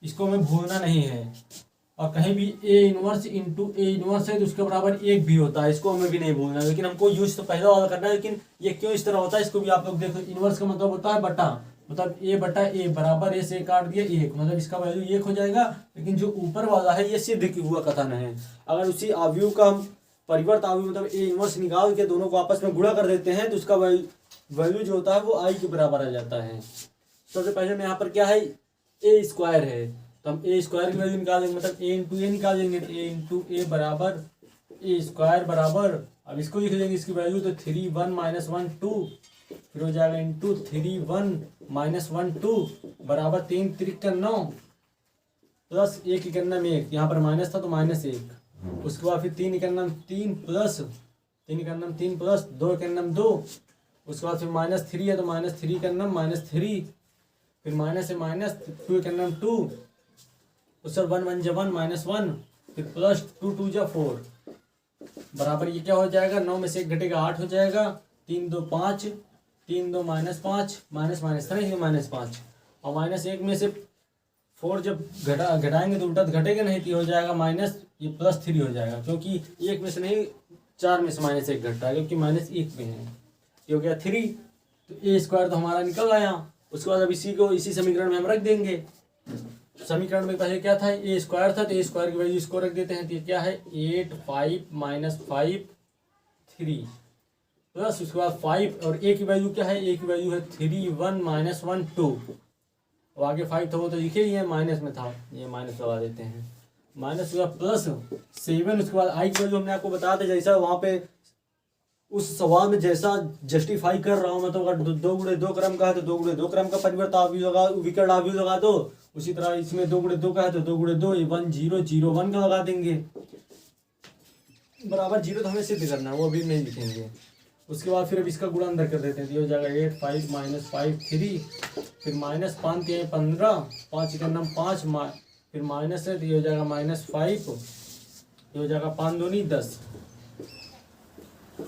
इसको हमें भूलना नहीं है। और कहीं भी a इनवर्स × a इनवर्स है तो उसके बराबर 1 भी होता है, इसको हमें भी नहीं भूलना है। लेकिन हमको यूज तो पहले वाला करना है, लेकिन ये क्यों इस तरह होता है इसको भी आप लोग देखो। इनवर्स का मतलब होता है बटा, मतलब a/a बराबर a से काट दिया 1, मतलब इसका वैल्यू 1 हो जाएगा। लेकिन जो ऊपर वाला है ये सिद्ध हुआ कथन है। अगर उसी अवयव का हम परिवर्त अवयव मतलब a इनवर्स निकाल के दोनों को आपस में गुणा कर देते हैं, तो उसका वैल्यू जो होता है वो i के बराबर आ जाता है। सबसे पहले में यहाँ पर क्या है, a² है, तो हम a² की वैल्यू निकालेंगे, मतलब a × a निकालेंगे। तो a × a बराबर a² बराबर, अब इसको लिख लेंगे इसकी वैल्यू, तो 3 1 - 1 2, फिर हो जाएगा × 3 1 - 1 2 बराबर 3 × 9 प्लस 1 × 1, यहाँ पर माइनस था तो -1। उसके बाद फिर 3 × 3 प्लस 3 प्लस 2 × 2, उसके बाद फिर -3 है तो -3 × -3, फिर माइनस है -2 × 2, उससे 1 1 × 1 -1, फिर प्लस 2 2 × 4 बराबर ये क्या हो जाएगा, 9 में से 1 घटेगा 8 हो जाएगा। 3 2 5, 3 2 -5, माइनस था नहीं -5, और -1 में से 4 जब घटाएंगे तो उल्टा घटेगा नहीं, तो हो जाएगा माइनस, ये +3 हो जाएगा, क्योंकि 1 में से नहीं 4 में से -1 घटता है, क्योंकि -1 में है। ये हो गया 3, तो a² तो हमारा निकल आया। उसके बाद अब इसी समीकरण में हम रख देंगे। समीकरण में पहले क्या था, a² था, तो a² की वैल्यू इसको रख देते हैं। तो ये क्या है, 8 5 - 5 3 प्लस उसके बाद 5, और a की वैल्यू क्या है, a की वैल्यू है 3 1 - 1 2, और आगे 5 था वो तो लिखे ही है, माइनस में था, ये माइनस लगा देते हैं, माइनस हुआ प्लस 7। उसके बाद i की वैल्यू हमने आपको बता दें, जैसा वहाँ पे उस सवाल में जैसा जस्टिफाई कर रहा हूँ मैं, तो अगर 2 × 2 क्रम का है तो 2 × 2 क्रम का परिवर्त अवयव लगा, विकर्ण अवयव लगा दो। उसी तरह इसमें 2 × 2 का है तो 2 × 2 1 0 0 1 का लगा देंगे, बराबर 0 तो हमें सिद्ध करना है, वो अभी नहीं लिखेंगे। उसके बाद फिर अब इसका गुणा अंदर कर देते हैं, तो ये हो जाएगा 8 5 - 5 3, फिर -5 के 15, 5 × 9 5, फिर माइनस है तो ये हो जाएगा -5, ये हो जाएगा 5 दूनी 10,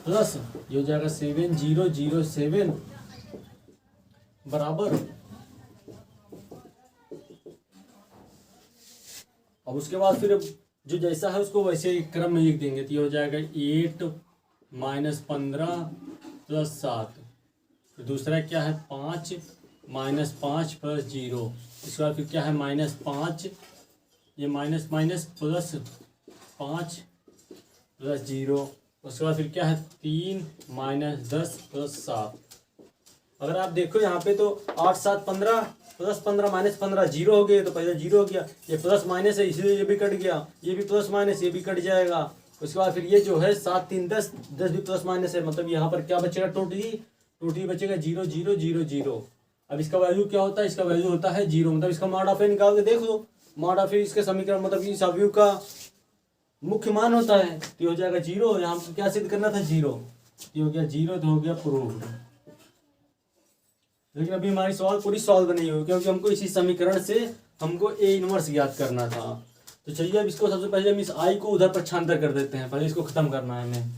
प्लस ये हो जाएगा 7 0 0 7 बराबर। अब उसके बाद फिर जो जैसा है उसको वैसे क्रम में लिख देंगे, तो ये हो जाएगा 8 - 15 प्लस 7। फिर दूसरा क्या है 5 माइनस 5 प्लस 0। इसके बाद फिर क्या है -5, ये माइनस माइनस प्लस 5 प्लस 0। उसके बाद फिर क्या है 3 माइनस 10 प्लस 7। अगर आप देखो यहाँ पे तो 8 7 15 प्लस 15 माइनस 15 जीरो हो गए, तो पहले जीरो हो गया, ये प्लस माइनस है इसलिए ये भी कट गया, ये भी प्लस माइनस ये भी कट जाएगा। उसके बाद फिर ये जो है 7 3 10 10 भी प्लस माइनस है, मतलब यहाँ पर क्या बचेगा टोटली बचेगा 0 0 0 0। अब इसका वैल्यू क्या होता है, इसका वैल्यू होता है 0, मतलब इसका मॉड ऑफ ए निकाल के देख लो। मॉड ऑफ ए इसके समीकरण मतलब इस अवयव का मुख्य मान होता है, तो ये हो जाएगा 0। यहाँ पर क्या सिद्ध करना था 0, ये हो गया 0 तो हो गया प्रूव्ड। लेकिन अभी हमारी सवाल पूरी सॉल्व नहीं हुई, क्योंकि हमको इसी समीकरण से हमको ए इनवर्स ज्ञात करना था। तो चलिए अब इसको सबसे पहले हम इस आई को उधर पक्षांतर कर देते हैं, पहले इसको खत्म करना है हमें।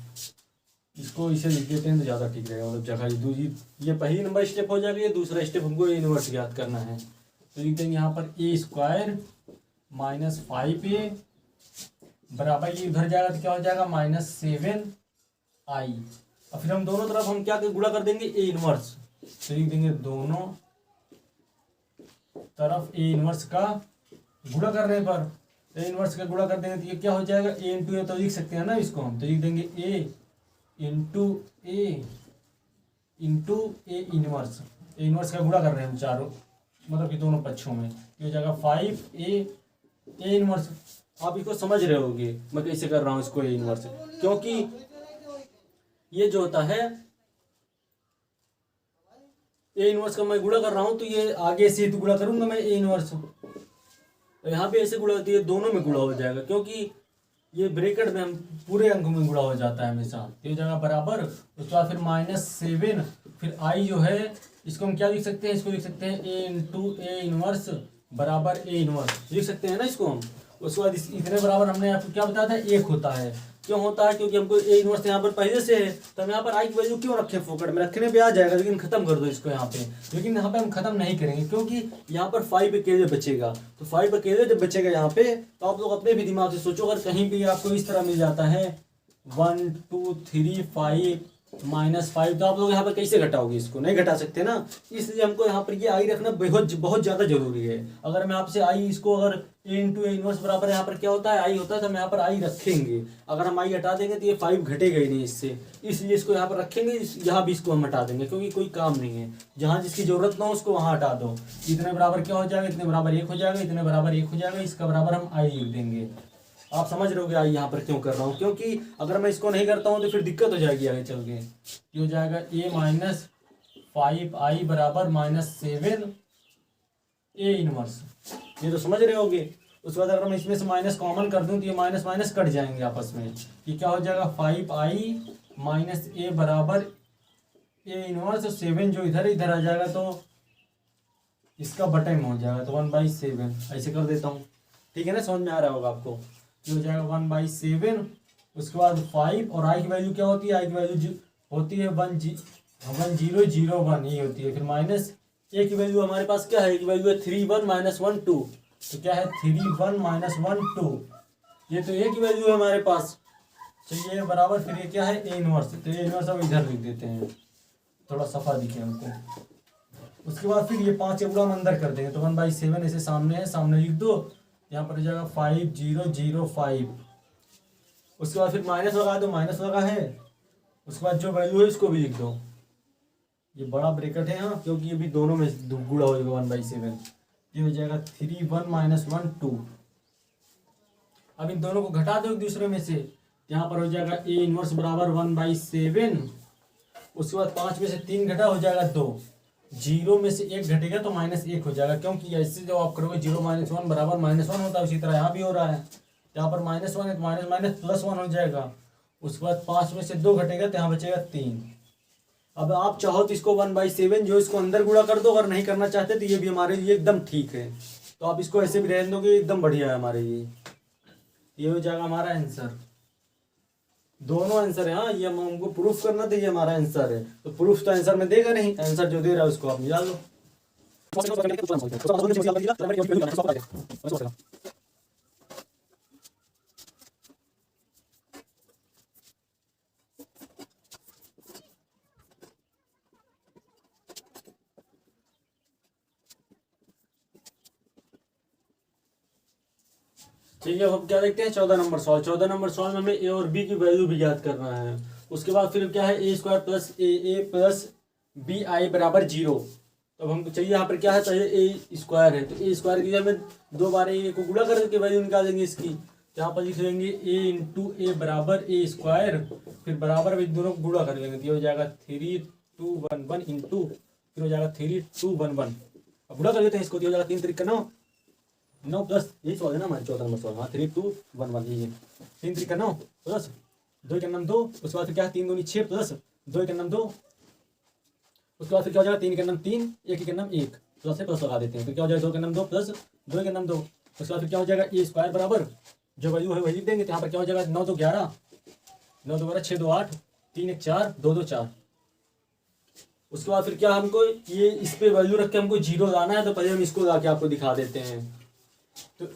इसको इसे लिख देते हैं तो ज़्यादा ठीक रहेगा, मतलब जगह दूसरी, ये पहली नंबर स्टेप हो जाएगा, ये दूसरा स्टेप हमको ए इनवर्स ज्ञात करना है। तो लिख देंगे यहाँ पर ए स्क्वायर माइनस 5a बराबर, ये उधर जाएगा तो क्या हो जाएगा -7i। और फिर हम दोनों तरफ हम क्या गुणा कर देंगे ए इनवर्स, तो लिख देंगे दोनों तरफ ए इनवर्स का गुणा करने पर, ए इनवर्स का गुणा कर देंगे तो ये क्या हो जाएगा ए इंटू ए, तो लिख सकते हैं ना इसको हम, तो लिख देंगे A into A inverse. A inverse का गुणा कर रहे हैं हम चारों, मतलब कि दोनों पक्षों में, ये हो जाएगा 5a ए इनवर्स। आप इसको समझ रहे होगे मैं कैसे कर रहा हूँ इसको ए इनवर्स, क्योंकि ये जो होता है ए इनवर्स का मैं गुणा कर रहा हूं, तो ये आगे से तो गुणा करूंगा मैं ए इनवर्स, तो यहाँ पे ऐसे गुणा होती है, दोनों में गुणा हो जाएगा, क्योंकि ये ब्रैकेट में हम पूरे अंकों में गुणा हो जाता है हमेशा। ये हो जाएगा बराबर, उसके बाद फिर -7, फिर आई जो है इसको हम क्या लिख सकते हैं, इसको लिख सकते हैं ए इंटू ए इनवर्स बराबर ए इनवर्स, लिख सकते हैं ना इसको हम। उसके बाद इतने बराबर हमने आपको क्या बताया था 1 होता है, क्यों होता है, क्योंकि हमको ए इनवर्स यहाँ पर पहले से है, तो हम यहाँ पर आई की वैल्यू क्यों रखें, फोकट में रखने पे आ जाएगा, लेकिन खत्म कर दो इसको यहाँ पे। लेकिन यहाँ पे हम खत्म नहीं करेंगे, क्योंकि यहाँ पर 5 अकेले बचेगा, तो 5 अकेले जब बचेगा यहाँ पे, तो आप लोग अपने भी दिमाग से सोचो, अगर कहीं भी आपको इस तरह मिल जाता है 1 2 3 5 -5, तो आप लोग यहाँ पर कैसे घटाओगे, इसको नहीं घटा सकते ना, इसलिए हमको यहाँ पर ये आई रखना बहुत ज़्यादा जरूरी है। अगर मैं आपसे आई इसको अगर ए इंटू ए इनवर्स बराबर यहाँ पर क्या होता है आई होता है, तो हम यहाँ पर आई रखेंगे। अगर हम आई हटा देंगे तो ये 5 घटेगा ही नहीं इससे, इसलिए इसको यहाँ पर रखेंगे, यहाँ भी इसको हम हटा देंगे, क्योंकि कोई काम नहीं है, जहाँ जिसकी जरूरत ना हो उसको वहाँ हटा दो। इतने बराबर क्या हो जाएगा, इतने बराबर 1 हो जाएगा, इतने बराबर 1 हो जाएगा, इसका बराबर हम आई लिख देंगे। आप समझ रहे होगे आई यहाँ पर क्यों कर रहा हूँ, क्योंकि अगर मैं इसको नहीं करता हूँ तो फिर दिक्कत हो जाएगी आगे चल के। ये हो जाएगा a -5i बराबर -7 ए इनवर्स, ये तो समझ रहे होगे। उसके बाद अगर मैं इसमें से माइनस कॉमन कर दूं तो ये माइनस माइनस कट जाएंगे आपस में, ये क्या हो जाएगा 5i - a बराबर ए इनवर्स, 7 जो इधर इधर आ जाएगा तो इसका बटे में हो जाएगा, तो 1/7 ऐसे कर देता हूँ, ठीक है ना, समझ में आ रहा होगा आपको। ये हो जाएगा 1/7, उसके बाद 5 और आई की वैल्यू क्या होती है, आई की वैल्यू होती है 1001, ये होती है। फिर माइनस ए की वैल्यू हमारे पास क्या है, ए की वैल्यू है 3 1 -1 2, तो क्या है 3 1 -1 2, ये तो ए की वैल्यू है हमारे पास, तो ये बराबर फिर ये क्या है ए इनवर्स, तो ए इनवर्स अब इधर लिख देते हैं थोड़ा सफा दिखे हमको। उसके बाद फिर ये 5 गुणा हम अंदर कर देंगे, तो 1/7 ऐसे सामने है, सामने लिख दो, यहाँ पर हो जाएगा 5005। उसके बाद फिर माइनस लगा दो, माइनस लगा है, उसके बाद जो वैल्यू है इसको भी लिख दो, ये बड़ा ब्रैकेट है यहाँ, क्योंकि ये भी दोनों में गुणा हो जाएगा 1/7, ये हो जाएगा 3 1 -1 2। अब इन दोनों को घटा दो एक दूसरे में से, यहाँ पर हो जाएगा ए इनवर्स बराबर 1/7, उसके बाद 5 में से 3 घटा हो जाएगा 2, 0 में से 1 घटेगा तो -1 हो जाएगा, क्योंकि ऐसे जो आप करोगे 0 - 1 बराबर -1 होता है, उसी तरह यहाँ भी हो रहा है, यहाँ पर -1 है तो माइनस माइनस +1 हो जाएगा। उसके बाद 5 में से 2 घटेगा तो यहाँ बचेगा 3। अब आप चाहो तो इसको 1/7 जो इसको अंदर गुणा कर दो, अगर नहीं करना चाहते तो ये भी हमारे लिए एकदम ठीक है, तो आप इसको ऐसे भी रहने दोगे एकदम बढ़िया है हमारे लिए। ये हो जाएगा हमारा आंसर, दोनों आंसर है। हाँ, ये हमको प्रूफ करना था, ये हमारा आंसर है, तो प्रूफ तो आंसर में देगा नहीं, आंसर जो दे रहा है उसको आप निकाल लो। ठीक है, अब हम क्या देखते हैं 14 नंबर सवाल। 14 नंबर सवाल में हमें ए और बी की वैल्यू भी याद करना है। उसके बाद फिर क्या है, A square plus A plus B I बराबर 0। तो अब हमको चाहिए यहाँ पर क्या है, पहले ए स्क्वायर है, तो ए स्क्वायर की हमें दो बार ए को गुणा करके वैल्यू निकालेंगे इसकी। तो यहाँ पर लिख लेंगे ए इंटू ए बराबर ए स्क्वायर, फिर बराबर में दोनों को गुणा कर लेंगे, तो ये हो जाएगा 3211 इंटू, फिर हो जाएगा 3211। अब गुणा कर लेते हैं इसको, तो हो जाएगा 3 3 9, 9 प्लस, यही सवाल है ना हमारे 14 नंबर सवाल। हाँ 3211, यही है 3 3 9 प्लस 2 के नाम 2, उसके बाद फिर क्या है 3 दूनी 6 प्लस 2 के नाम 2, उसके बाद फिर क्या हो जाएगा 3 के नाम 3, 1 के नाम 1, प्लस से प्लस लगा देते हैं, फिर क्या हो जाएगा 2 के नाम 2 प्लस 2 के नाम 2, उसके बाद फिर क्या हो जाएगा ए स्क्वायर बराबर जो वैल्यू है वही लिख देंगे। तो यहाँ पर क्या हो जाएगा 9 2 11, 9 2 12, 6 2 8, 3 1 4, 2 2 4। उसके बाद फिर क्या हमको ये इस पे वैल्यू रख के हमको 0 लाना है, तो पहले हम इसको ला के आपको दिखा देते हैं। तो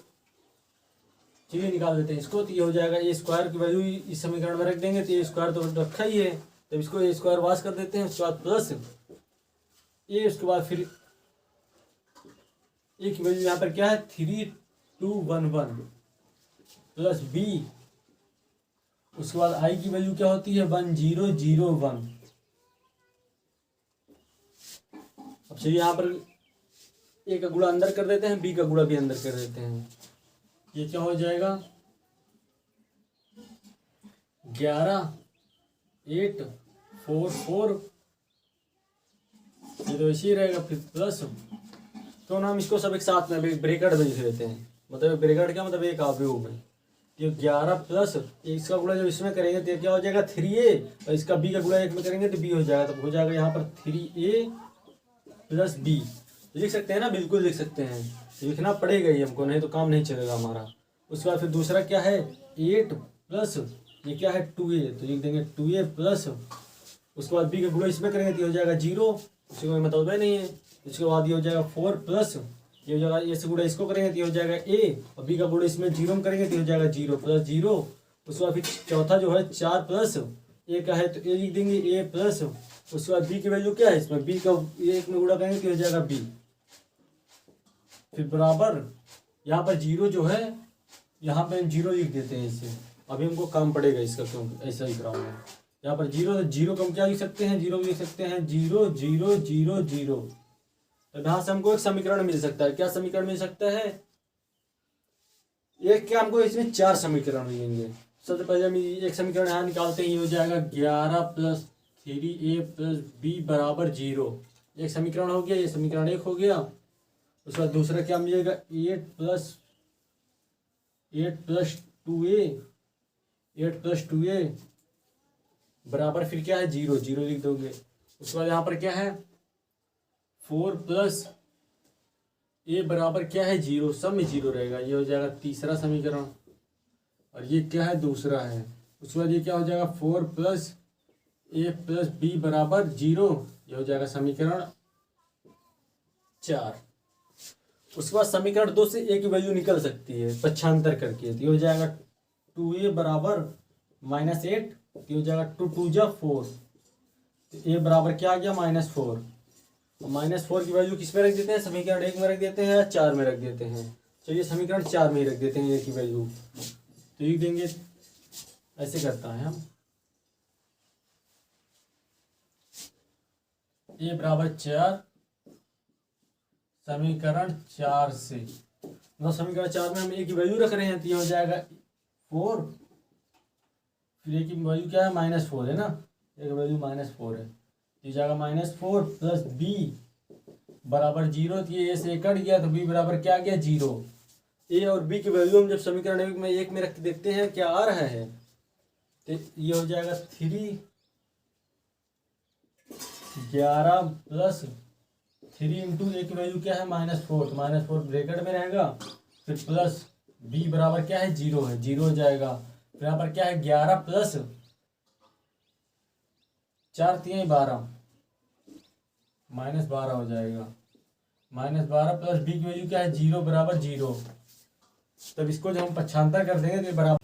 चलिए निकाल देते हैं इसको, तो ये हो जाएगा ए स्क्वायर की वैल्यू इस समीकरण में रख देंगे, तो ए स्क्वायर तो रखा ही है, तो इसको ए स्क्वायर वाश कर देते हैं। उसके बाद प्लस ए, उसके बाद फिर ए की वैल्यू यहाँ पर क्या है 3211 प्लस बी, उसके बाद आई की वैल्यू क्या होती है 1001। अब चलिए यहाँ पर ए का गुणा अंदर कर देते हैं, बी का गुणा भी अंदर कर देते हैं। ये क्या हो जाएगा 11 8 4 4, ये तो ऐसे ही रहेगा। फिर प्लस, तो हम इसको सब एक साथ में ब्रैकेट में लिख देते हैं, मतलब ब्रैकेट क्या मतलब एक आव्यूह में। ये 11 प्लस इसका गुणा जब इसमें करेंगे तो क्या हो जाएगा 3a, और इसका b का गुणा एक में करेंगे तो b हो जाएगा, तो हो जाएगा यहाँ पर 3a प्लस b। लिख सकते हैं ना, बिल्कुल लिख सकते हैं, लिखना पड़ेगा ही हमको, नहीं तो काम नहीं चलेगा हमारा। उसके बाद फिर दूसरा क्या है 8 प्लस ये क्या है 2a, तो लिख देंगे 2a प्लस, उसके बाद b का गुणा इसमें करेंगे तो हो जाएगा 0, उसके कोई मतलब ही नहीं है। उसके बाद ये हो जाएगा 4 प्लस ये हो जाएगा, ये से गुणा इसको करेंगे तो ये हो जाएगा a, और b का गुणा इसमें 0 में करेंगे तो हो जाएगा 0 प्लस 0। उसके बाद फिर चौथा जो है 4 प्लस a का है तो a लिख देंगे a प्लस, उसके बाद b की वैल्यू क्या है इसमें b का एक में गुणा करेंगे तो हो जाएगा b, फिर बराबर यहाँ पर 0 जो है यहाँ पे हम 0 लिख देते हैं इसे, अभी हमको काम पड़ेगा इसका, क्योंकि ऐसा ही कराऊंगा। यहाँ पर 0 को हम क्या लिख सकते हैं 0 लिख सकते हैं 0 0 0 0। तो यहाँ से हमको एक समीकरण मिल सकता है, क्या समीकरण मिल सकता है, एक क्या हमको इसमें 4 समीकरण मिलेंगे। सबसे पहले हम एक समीकरण यहाँ निकालते हैं, ये हो जाएगा 11 प्लस 3a प्लस b बराबर 0, एक समीकरण हो गया, ये समीकरण एक हो गया। उसके बाद दूसरा क्या मिलेगा 8 प्लस 2a बराबर फिर क्या है 0 0 लिख दोगे। उसके बाद यहाँ पर क्या है 4 प्लस a बराबर क्या है 0, सब में 0 रहेगा, ये हो जाएगा तीसरा समीकरण, और ये क्या है दूसरा है। उसके बाद ये क्या हो जाएगा 4 प्लस a प्लस b बराबर 0, ये हो जाएगा समीकरण 4। उसके बाद समीकरण 2 से a की वैल्यू निकल सकती है पक्षांतर करके, तो ये हो जाएगा 2a बराबर -8, तो हो जाएगा 2 2 जा 4, तो a बराबर क्या आ गया -4, -4 की वैल्यू किस में रख देते हैं, समीकरण 1 में रख देते हैं या 4 में रख देते हैं। चलिए समीकरण 4 में ही रख देते हैं a की वैल्यू, तो लिख देंगे ऐसे करता है हम a बराबर 4 समीकरण 4 से, मतलब समीकरण 4 में हम a की वैल्यू रख रहे हैं, तो ये हो जाएगा 4, फिर a की वैल्यू क्या है -4 है ना, a की वैल्यू -4 है, तो ये जाएगा -4 प्लस b बराबर 0, तो ये a से कट गया तो b बराबर क्या आ गया 0। a और b की वैल्यू हम जब समीकरण 1 में रख के देखते हैं क्या आ रहा है, तो ये हो जाएगा 3 11 प्लस 3 इंटू ए की वैल्यू क्या है -4, तो -4 ब्रैकेट में रहेगा, फिर प्लस b बराबर क्या है 0 है, 0 हो जाएगा। फिर यहाँ पर क्या है 11 प्लस 4 3 12 -12 हो जाएगा, -12 प्लस b की वैल्यू क्या है 0 बराबर 0। तब इसको जब हम पक्षांतर कर देंगे तो बराबर,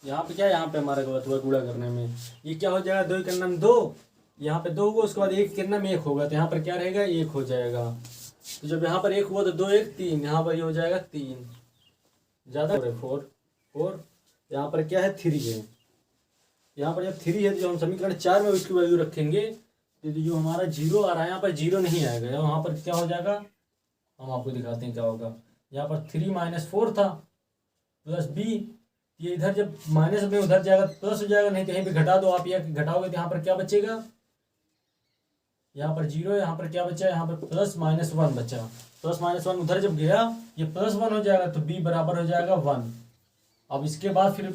यहाँ पे क्या है यहाँ पे हमारा गलत हुआ गुणा करने में, ये क्या हो जाएगा 2 के नाम 2, यहाँ पे 2 होगा, उसके बाद 1 के नाम 1 होगा, तो यहाँ पर क्या रहेगा 1 हो जाएगा। तो जब यहाँ पर 1 हुआ तो 2 1 3, यहाँ पर ये हो जाएगा 3, ज़्यादा है 4 यहाँ पर क्या है 3 है। यहाँ पर जब 3 है तो जो हम समीकरण 4 में उसकी वैल्यू रखेंगे तो जो हमारा 0 आ रहा है यहाँ पर 0 नहीं आएगा। यहाँ पर क्या हो जाएगा हम आपको दिखाते हैं क्या होगा। यहाँ पर 3 - 4 था प्लस b, ये इधर जब माइनस में उधर जाएगा प्लस हो जाएगा, नहीं कहीं पे घटा दो आप, या घटाओगे तो यहाँ पर क्या बचेगा, यहाँ पर 0, यहाँ पर क्या बचा, यहाँ पर +-1 बचा। +-1 उधर जब गया ये +1 हो जाएगा तो b बराबर हो जाएगा 1। अब इसके बाद फिर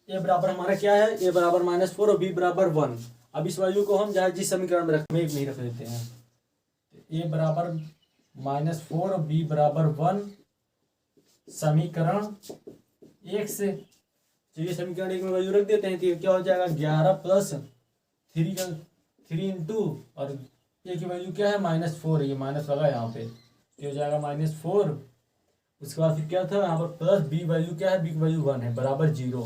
a बराबर हमारा क्या है, a बराबर -4 और b बराबर 1। अब इस वैल्यू को हम जहाँ जिस समीकरण में रख नहीं रख देते हैं, a बराबर -4 और b बराबर 1 समीकरण 1 से। तो ये समीकरण 1 में वैल्यू रख देते हैं तो ये क्या हो जाएगा 11 + 3 इंटू और ए की वैल्यू क्या है -4, ये माइनस लगा यहाँ पे, ये हो जाएगा -4। उसके बाद फिर क्या था यहाँ पर प्लस b वैल्यू क्या है, b की वैल्यू 1 है बराबर 0।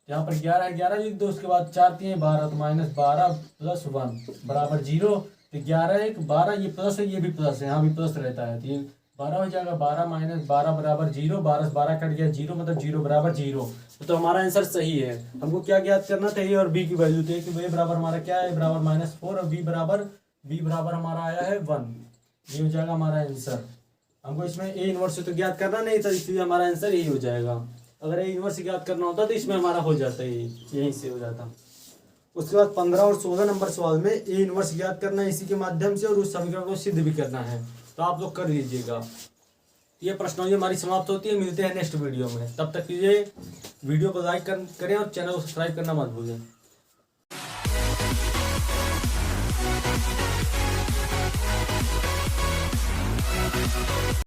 यहाँ पर 11 है 11 लिख दो, उसके बाद 4 3 12 तो -12 + 1 बराबर 0। तो 11 1 12 ये प्लस है ये भी प्लस है, यहाँ भी प्लस रहता है तो ये 12 हो जाएगा। 12 - 12 बराबर 0, 12 से 12 कट गया 0, मतलब 0 बराबर 0। तो हमारा आंसर सही है। हमको क्या ज्ञात करना था, ए और बी की वैल्यू। तो ए बराबर हमारा क्या है, बराबर -4 और बी बराबर हमारा आया है 1। ये हो जाएगा हमारा आंसर। हमको इसमें ए इनवर्स तो ज्ञात करना नहीं था, इसलिए हमारा आंसर यही हो जाएगा। अगर ए इनवर्स ज्ञात करना होता तो इसमें हमारा हो जाता है, यहीं से हो जाता। उसके बाद 15 और 16 नंबर सवाल में ए इनवर्स ज्ञात करना है इसी के माध्यम से, और उस समीकरण को सिद्ध भी करना है, तो आप लोग कर लीजिएगा। ये प्रश्नोत्तरी हमारी समाप्त होती है। मिलते हैं नेक्स्ट वीडियो में, तब तक के लिए वीडियो को लाइक करें और चैनल को सब्सक्राइब करना मत भूलें।